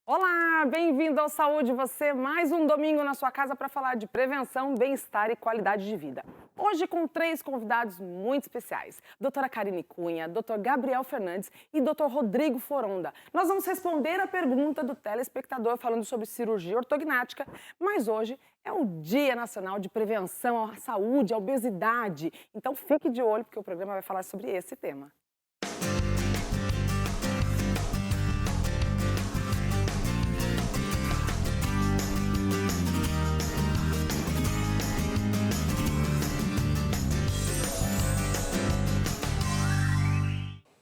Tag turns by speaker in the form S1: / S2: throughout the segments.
S1: Olá, bem-vindo ao Saúde Você, mais um domingo na sua casa para falar de prevenção, bem-estar e qualidade de vida. Hoje com três convidados muito especiais, doutora Karine Cunha, doutor Gabriel Fernandes e doutor Rodrigo Foronda. Nós vamos responder a pergunta do telespectador falando sobre cirurgia ortognática, mas hoje é o Dia Nacional de Prevenção à Saúde, à Obesidade. Então fique de olho porque o programa vai falar sobre esse tema.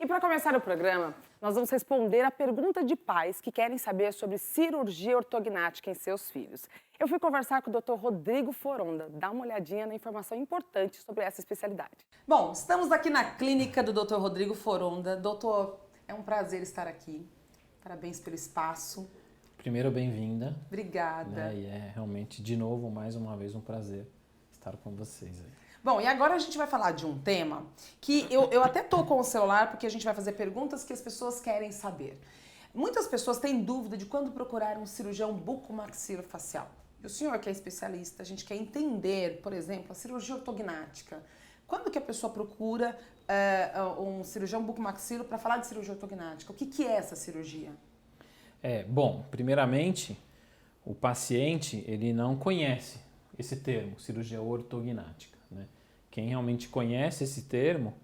S1: E para começar o programa, nós vamos responder a pergunta de pais que querem saber sobre cirurgia ortognática em seus filhos. Eu fui conversar com o Dr. Rodrigo Foronda. Dá uma olhadinha na informação importante sobre essa especialidade.
S2: Bom, estamos aqui na clínica do Dr. Rodrigo Foronda. Doutor, é um prazer estar aqui. Parabéns pelo espaço.
S3: Primeiro, bem-vinda.
S2: Obrigada.
S3: E é realmente, de novo, mais uma vez, um prazer estar com vocês aí.
S2: Bom, e agora a gente vai falar de um tema que eu até tô com o celular porque a gente vai fazer perguntas que as pessoas querem saber. Muitas pessoas têm dúvida de quando procurar um cirurgião bucomaxilofacial. E o senhor que é especialista, a gente quer entender, por exemplo, a cirurgia ortognática. Quando que a pessoa procura um cirurgião bucomaxilo para falar de cirurgia ortognática? O que é essa cirurgia?
S3: Bom, primeiramente, o paciente ele não conhece esse termo, cirurgia ortognática. Né? Quem realmente conhece esse termo,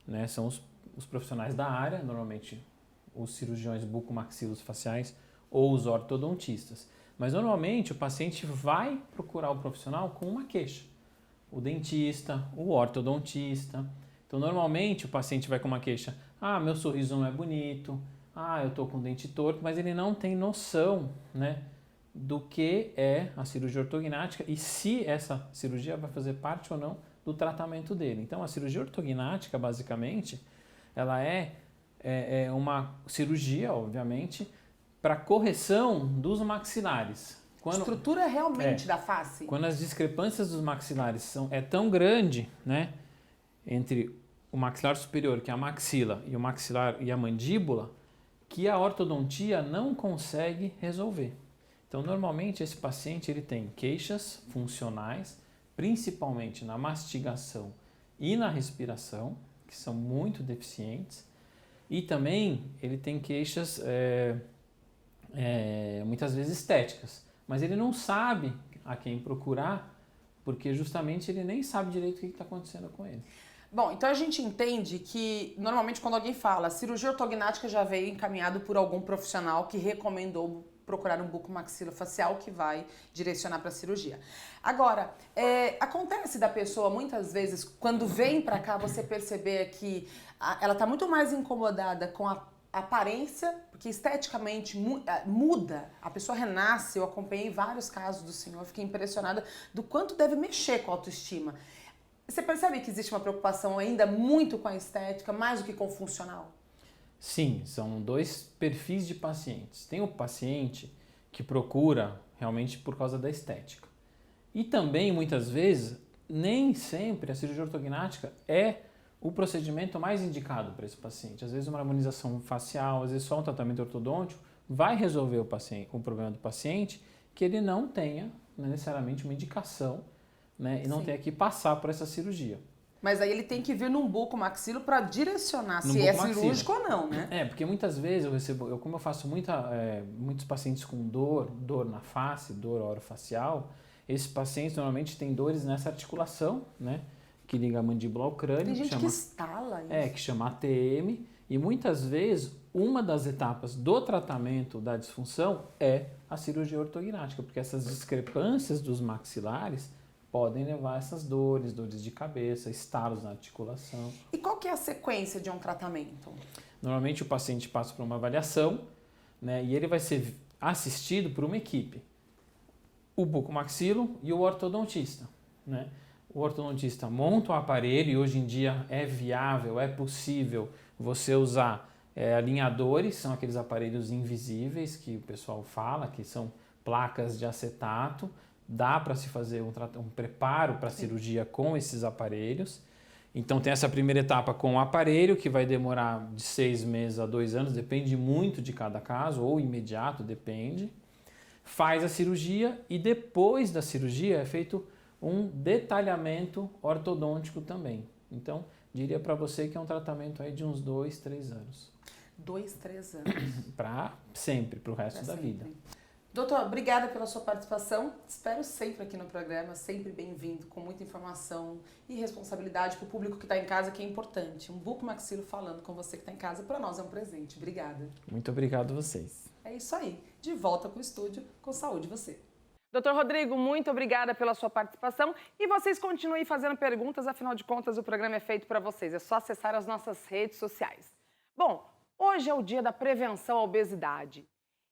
S3: né, são os profissionais da área, normalmente os cirurgiões bucomaxilofaciais ou os ortodontistas. Mas normalmente o paciente vai procurar o profissional com uma queixa. O dentista, o ortodontista. Então normalmente o paciente vai com uma queixa, meu sorriso não é bonito, eu estou com o dente torto, mas ele não tem noção, né, do que é a cirurgia ortognática e se essa cirurgia vai fazer parte ou não do tratamento dele. Então, a cirurgia ortognática, basicamente, ela é uma cirurgia, obviamente, para correção dos maxilares.
S2: Estrutura realmente da face?
S3: Quando as discrepâncias dos maxilares é tão grande, né, entre o maxilar superior, que é a maxila, e o maxilar e a mandíbula, que a ortodontia não consegue resolver. Então, normalmente, esse paciente ele tem queixas funcionais, principalmente na mastigação e na respiração, que são muito deficientes, e também ele tem queixas muitas vezes estéticas, mas ele não sabe a quem procurar, porque justamente ele nem sabe direito o que está acontecendo com ele.
S2: Bom, então a gente entende que normalmente quando alguém fala cirurgia ortognática já veio encaminhado por algum profissional que recomendou procurar um bucomaxilofacial que vai direcionar para a cirurgia. Agora, acontece da pessoa muitas vezes, quando vem para cá, você perceber que ela está muito mais incomodada com a aparência, porque esteticamente muda, a pessoa renasce. Eu acompanhei vários casos do senhor, fiquei impressionada do quanto deve mexer com a autoestima. Você percebe que existe uma preocupação ainda muito com a estética, mais do que com o funcional?
S3: Sim, são dois perfis de pacientes. Tem o paciente que procura realmente por causa da estética. E também, muitas vezes, nem sempre a cirurgia ortognática é o procedimento mais indicado para esse paciente. Às vezes uma harmonização facial, às vezes só um tratamento ortodôntico vai resolver o problema do paciente que ele não tenha necessariamente uma indicação, né, e não tenha que passar por essa cirurgia.
S2: Mas aí ele tem que vir num bucomaxilo para direcionar se é cirúrgico ou não, né?
S3: Porque muitas vezes como eu faço muitos pacientes com dor na face, dor orofacial, esses pacientes normalmente têm dores nessa articulação, né, que liga a mandíbula ao crânio.
S2: Tem gente que estala isso.
S3: Que chama ATM, e muitas vezes uma das etapas do tratamento da disfunção é a cirurgia ortognática, porque essas discrepâncias dos maxilares podem levar a essas dores de cabeça, estalos na articulação.
S2: E qual que é a sequência de um tratamento?
S3: Normalmente o paciente passa por uma avaliação, né, e ele vai ser assistido por uma equipe. O bucomaxilo e o ortodontista. Né? O ortodontista monta o aparelho e hoje em dia é viável, é possível você usar alinhadores, são aqueles aparelhos invisíveis que o pessoal fala, que são placas de acetato. Dá para se fazer um preparo para a cirurgia com esses aparelhos. Então tem essa primeira etapa com o aparelho, que vai demorar de 6 meses a 2 anos, depende muito de cada caso, ou imediato, depende. Faz a cirurgia e depois da cirurgia é feito um detalhamento ortodôntico também. Então, diria para você que é um tratamento aí de uns 2, 3 anos.
S2: 2, 3 anos.
S3: Para sempre, para o resto da vida.
S2: Doutor, obrigada pela sua participação. Espero sempre aqui no programa, sempre bem-vindo, com muita informação e responsabilidade para o público que está em casa, que é importante. Um bucomaxilo falando com você que está em casa, para nós é um presente. Obrigada.
S3: Muito obrigado a vocês.
S2: É isso aí. De volta com o estúdio, com saúde você.
S1: Doutor Rodrigo, muito obrigada pela sua participação e vocês continuem fazendo perguntas, afinal de contas o programa é feito para vocês, é só acessar as nossas redes sociais. Bom, hoje é o dia da prevenção à obesidade.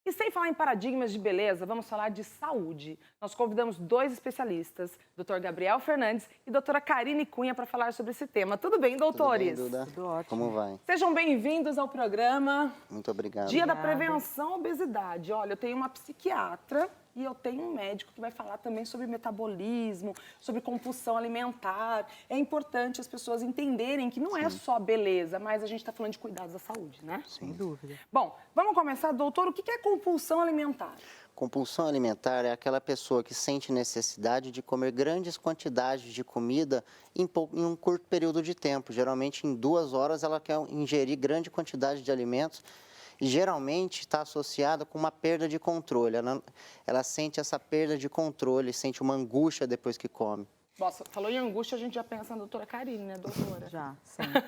S1: E sem falar em paradigmas de beleza, vamos falar de saúde. Nós convidamos 2 especialistas, Dr. Gabriel Fernandes e doutora Karine Cunha, para falar sobre esse tema. Tudo bem, doutores?
S4: Tudo bem, Duda?
S1: Tudo ótimo.
S4: Como vai?
S1: Sejam bem-vindos ao programa
S4: Muito obrigado.
S1: Dia da Prevenção à Obesidade. Olha, eu tenho uma psiquiatra e eu tenho um médico que vai falar também sobre metabolismo, sobre compulsão alimentar. É importante as pessoas entenderem que não é só beleza, mas a gente está falando de cuidados da saúde, né?
S4: Sem
S1: dúvida. Bom, vamos começar, doutor. O que é compulsão alimentar?
S4: Compulsão alimentar é aquela pessoa que sente necessidade de comer grandes quantidades de comida em um curto período de tempo. Geralmente, em 2 horas, ela quer ingerir grande quantidade de alimentos e geralmente está associada com uma perda de controle. Ela sente essa perda de controle, sente uma angústia depois que come.
S1: Nossa, falou em angústia, a gente já pensa na doutora Karine, né, doutora?
S5: Já, sempre.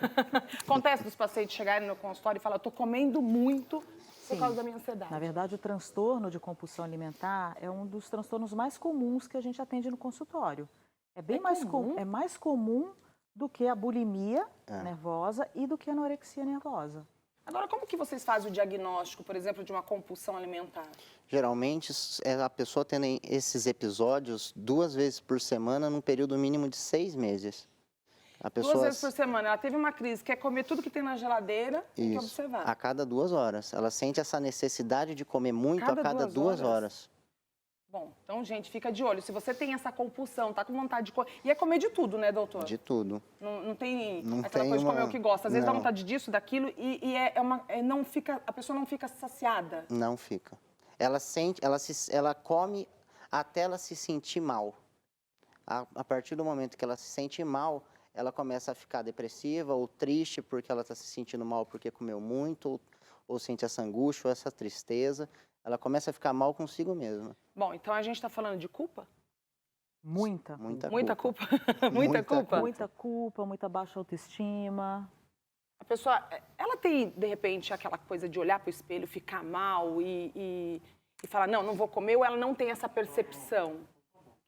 S1: Acontece dos pacientes chegarem no consultório e falarem, eu tô comendo muito por causa da minha ansiedade.
S5: Na verdade, o transtorno de compulsão alimentar é um dos transtornos mais comuns que a gente atende no consultório. É bem mais comum? É mais comum do que a bulimia nervosa e do que a anorexia nervosa.
S1: Agora, como que vocês fazem o diagnóstico, por exemplo, de uma compulsão alimentar?
S4: Geralmente, é a pessoa tendo esses episódios 2 vezes por semana, num período mínimo de 6 meses. A pessoa...
S1: 2 vezes por semana. Ela teve uma crise, quer comer tudo que tem na geladeira, tem que observar.
S4: A cada 2 horas. Ela sente essa necessidade de comer muito a cada 2 horas.
S1: Bom, então, gente, fica de olho. Se você tem essa compulsão, tá com vontade de comer... E é comer de tudo, né, doutor?
S4: De tudo.
S1: Não tem
S4: não
S1: aquela
S4: tem
S1: coisa de comer o que gosta. Às vezes dá
S4: Não.
S1: vontade disso, daquilo, não fica, a pessoa não fica saciada.
S4: Não fica. Ela come até ela se sentir mal. A partir do momento que ela se sente mal, ela começa a ficar depressiva ou triste porque ela está se sentindo mal porque comeu muito, ou sente essa angústia ou essa tristeza. Ela começa a ficar mal consigo mesma.
S1: Bom, então a gente está falando de culpa?
S5: Muita
S1: Muita culpa?
S5: Muita
S1: culpa?
S5: Muita culpa, muita baixa autoestima.
S1: A pessoa, ela tem, de repente, aquela coisa de olhar para o espelho, ficar mal e falar, não vou comer, ou ela não tem essa percepção?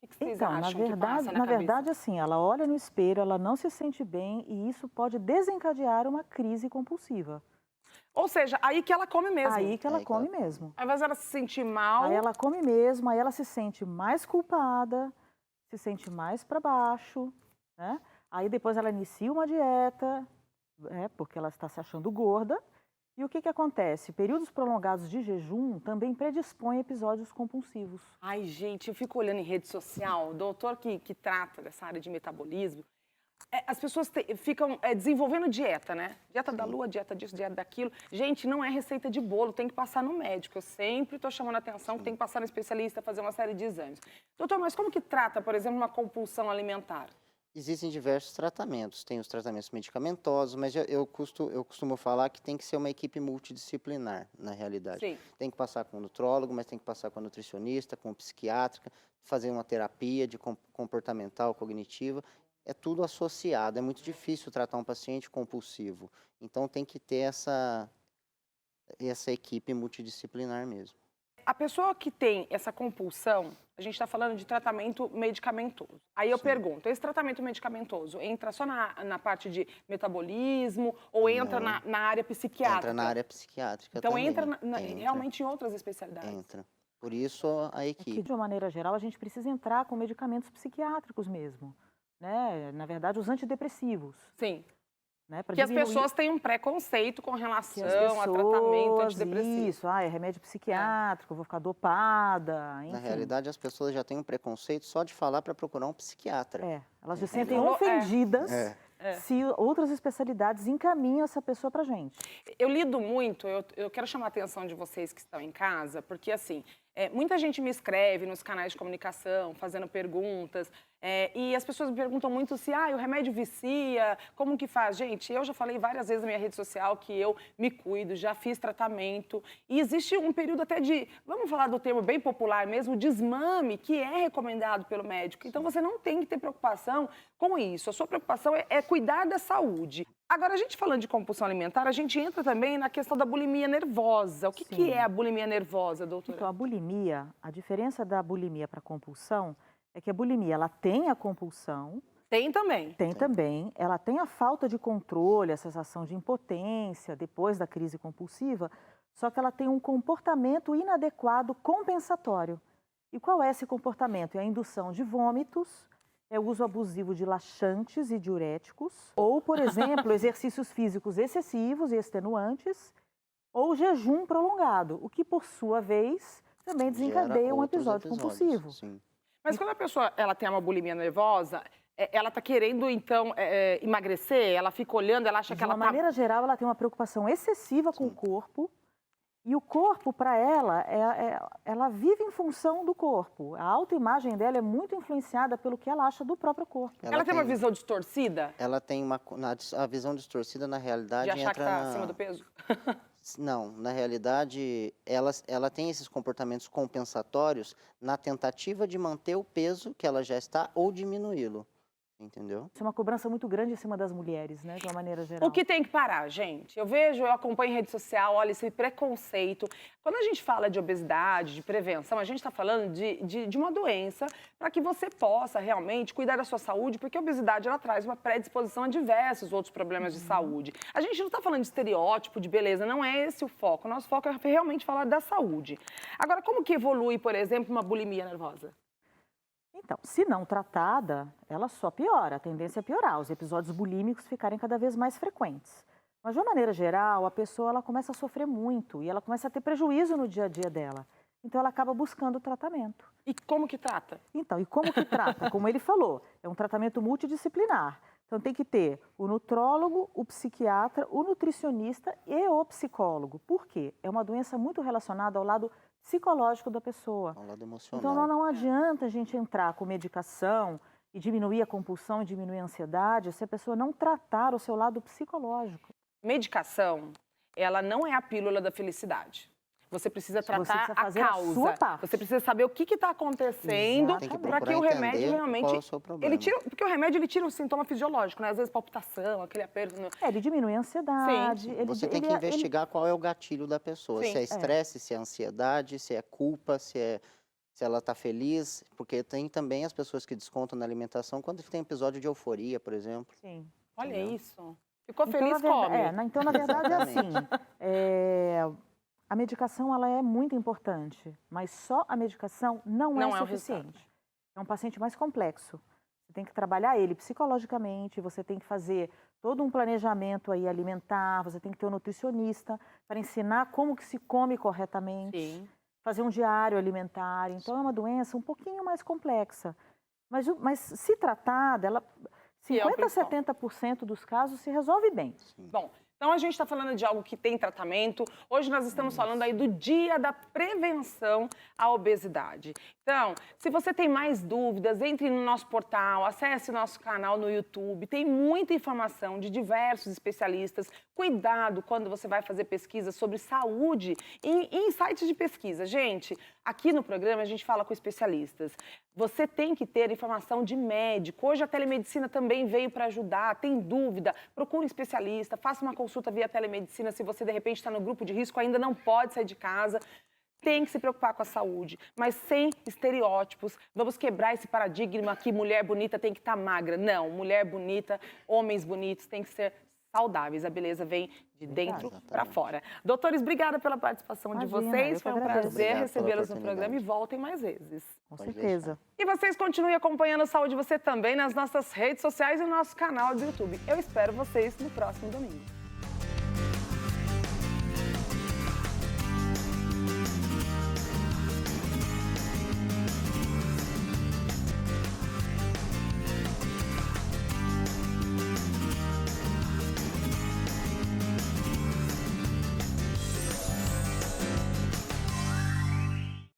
S1: O que vocês acham que passa
S5: na verdade, assim, ela olha no espelho, ela não se sente bem e isso pode desencadear uma crise compulsiva.
S1: Ou seja, aí que ela come mesmo.
S5: Aí que ela come mesmo.
S1: Ao invés dela se sentir mal...
S5: Aí ela come mesmo, aí ela se sente mais culpada, se sente mais para baixo, né? Aí depois ela inicia uma dieta, porque ela está se achando gorda. E o que acontece? Períodos prolongados de jejum também predispõem episódios compulsivos.
S1: Ai, gente, eu fico olhando em rede social, o doutor que trata dessa área de metabolismo, as pessoas ficam desenvolvendo dieta, né? Dieta da lua, dieta disso, dieta daquilo. Gente, não é receita de bolo, tem que passar no médico. Eu sempre estou chamando a atenção que tem que passar no especialista, fazer uma série de exames. Doutor, mas como que trata, por exemplo, uma compulsão alimentar?
S4: Existem diversos tratamentos. Tem os tratamentos medicamentosos, mas eu costumo falar que tem que ser uma equipe multidisciplinar, na realidade.
S1: Sim.
S4: Tem que passar com o nutrólogo, mas tem que passar com a nutricionista, com o psiquiátrica, fazer uma terapia de comportamental, cognitiva. É tudo associado. É muito difícil tratar um paciente compulsivo. Então, tem que ter essa equipe multidisciplinar mesmo.
S1: A pessoa que tem essa compulsão, a gente está falando de tratamento medicamentoso. Aí eu pergunto, esse tratamento medicamentoso entra só na parte de metabolismo ou entra na área psiquiátrica?
S4: Entra na área psiquiátrica
S1: então
S4: também.
S1: Então entra realmente em outras especialidades?
S4: Entra. Por isso a equipe.
S5: De uma maneira geral, a gente precisa entrar com medicamentos psiquiátricos mesmo, né? Na verdade, os antidepressivos.
S1: Sim.
S5: Né,
S1: que as pessoas têm um preconceito com relação a tratamento antidepressivo.
S5: Isso, é remédio psiquiátrico, vou ficar dopada, enfim.
S4: Na realidade, as pessoas já têm um preconceito só de falar para procurar um psiquiatra.
S5: Elas se sentem ofendidas se outras especialidades encaminham essa pessoa pra gente.
S1: Eu lido muito, eu quero chamar a atenção de vocês que estão em casa, porque assim, muita gente me escreve nos canais de comunicação, fazendo perguntas, e as pessoas me perguntam muito se o remédio vicia, como que faz? Gente, eu já falei várias vezes na minha rede social que eu me cuido, já fiz tratamento, e existe um período até de, vamos falar do termo bem popular mesmo, desmame, que é recomendado pelo médico. Então você não tem que ter preocupação com isso, a sua preocupação é cuidar da saúde. Agora, a gente falando de compulsão alimentar, a gente entra também na questão da bulimia nervosa. O que é a bulimia nervosa, doutora?
S5: Então, a bulimia, a diferença da bulimia para compulsão é que a bulimia, ela tem a compulsão.
S1: Tem também.
S5: Tem também. Ela tem a falta de controle, a sensação de impotência depois da crise compulsiva, só que ela tem um comportamento inadequado compensatório. E qual é esse comportamento? É a indução de vômitos, é o uso abusivo de laxantes e diuréticos, ou, por exemplo, exercícios físicos excessivos e extenuantes, ou jejum prolongado, o que, por sua vez, também desencadeia um episódio compulsivo.
S4: Sim.
S1: Mas quando a pessoa tem uma bulimia nervosa, ela está querendo, então, emagrecer, ela fica olhando, ela acha que ela
S5: De uma maneira geral, ela tem uma preocupação excessiva com o corpo, e o corpo, para ela, ela vive em função do corpo. A autoimagem dela é muito influenciada pelo que ela acha do próprio corpo.
S1: Ela tem uma visão distorcida?
S4: Ela tem a visão distorcida, na realidade,
S1: De achar que está acima do peso?
S4: Não, na realidade, ela tem esses comportamentos compensatórios na tentativa de manter o peso que ela já está ou diminuí-lo. Entendeu?
S5: Isso é uma cobrança muito grande em cima das mulheres, né, de uma maneira geral.
S1: O que tem que parar, gente? Eu acompanho em rede social, olha, esse preconceito. Quando a gente fala de obesidade, de prevenção, a gente está falando de uma doença para que você possa realmente cuidar da sua saúde, porque a obesidade, ela traz uma predisposição a diversos outros problemas de saúde. A gente não está falando de estereótipo, de beleza, não é esse o foco. O nosso foco é realmente falar da saúde. Agora, como que evolui, por exemplo, uma bulimia nervosa?
S5: Então, se não tratada, ela só piora, a tendência é piorar, os episódios bulímicos ficarem cada vez mais frequentes. Mas, de uma maneira geral, a pessoa ela começa a sofrer muito e ela começa a ter prejuízo no dia a dia dela. Então, ela acaba buscando tratamento.
S1: E como que trata?
S5: Então, e como que trata? Como ele falou, é um tratamento multidisciplinar. Então, tem que ter o nutrólogo, o psiquiatra, o nutricionista e o psicólogo. Por quê? É uma doença muito relacionada ao lado psicológico da pessoa.
S4: Ao lado emocional.
S5: Então, não adianta a gente entrar com medicação e diminuir a compulsão e diminuir a ansiedade se a pessoa não tratar o seu lado psicológico.
S1: Medicação, ela não é a pílula da felicidade. Você precisa tratar
S5: precisa fazer
S1: a
S5: a
S1: causa.
S5: sua parte.
S1: Você precisa saber o que está acontecendo para que o remédio realmente.
S4: Qual é o seu problema.
S1: Porque o remédio ele tira o sintoma fisiológico, né? Às vezes palpitação, aquele aperto.
S5: Ele diminui a ansiedade.
S1: Sim.
S4: Você tem que investigar qual é o gatilho da pessoa.
S1: Sim.
S4: Se é estresse, se é ansiedade, se é culpa, se ela está feliz. Porque tem também as pessoas que descontam na alimentação quando tem episódio de euforia, por exemplo.
S5: Sim.
S1: Olha
S4: Entendeu?
S1: isso. Ficou feliz, come.
S5: Então, na verdade, é assim. A medicação ela é muito importante, mas só a medicação não é suficiente. É um paciente mais complexo. Você tem que trabalhar ele psicologicamente, você tem que fazer todo um planejamento aí alimentar, você tem que ter um nutricionista para ensinar como que se come corretamente, fazer um diário alimentar. Então, é uma doença um pouquinho mais complexa. Mas se tratada, ela 50% a 70% dos casos se resolve bem.
S1: Bom, então a gente está falando de algo que tem tratamento. Hoje nós estamos falando aí do Dia da Prevenção à Obesidade. Então, se você tem mais dúvidas, entre no nosso portal, acesse nosso canal no YouTube. Tem muita informação de diversos especialistas. Cuidado quando você vai fazer pesquisa sobre saúde em sites de pesquisa. Gente, aqui no programa a gente fala com especialistas. Você tem que ter informação de médico. Hoje a telemedicina também veio para ajudar. Tem dúvida? Procure um especialista, faça uma consulta via telemedicina. Se você, de repente, está no grupo de risco, ainda não pode sair de casa. Tem que se preocupar com a saúde, mas sem estereótipos. Vamos quebrar esse paradigma que mulher bonita tem que estar magra. Não, mulher bonita, homens bonitos têm que ser saudáveis. A beleza vem de dentro para fora. Doutores, obrigada pela participação de vocês. Foi um prazer recebê-los no programa e voltem mais vezes.
S5: Com certeza.
S1: E vocês continuem acompanhando a Saúde Você também nas nossas redes sociais e no nosso canal do YouTube. Eu espero vocês no próximo domingo.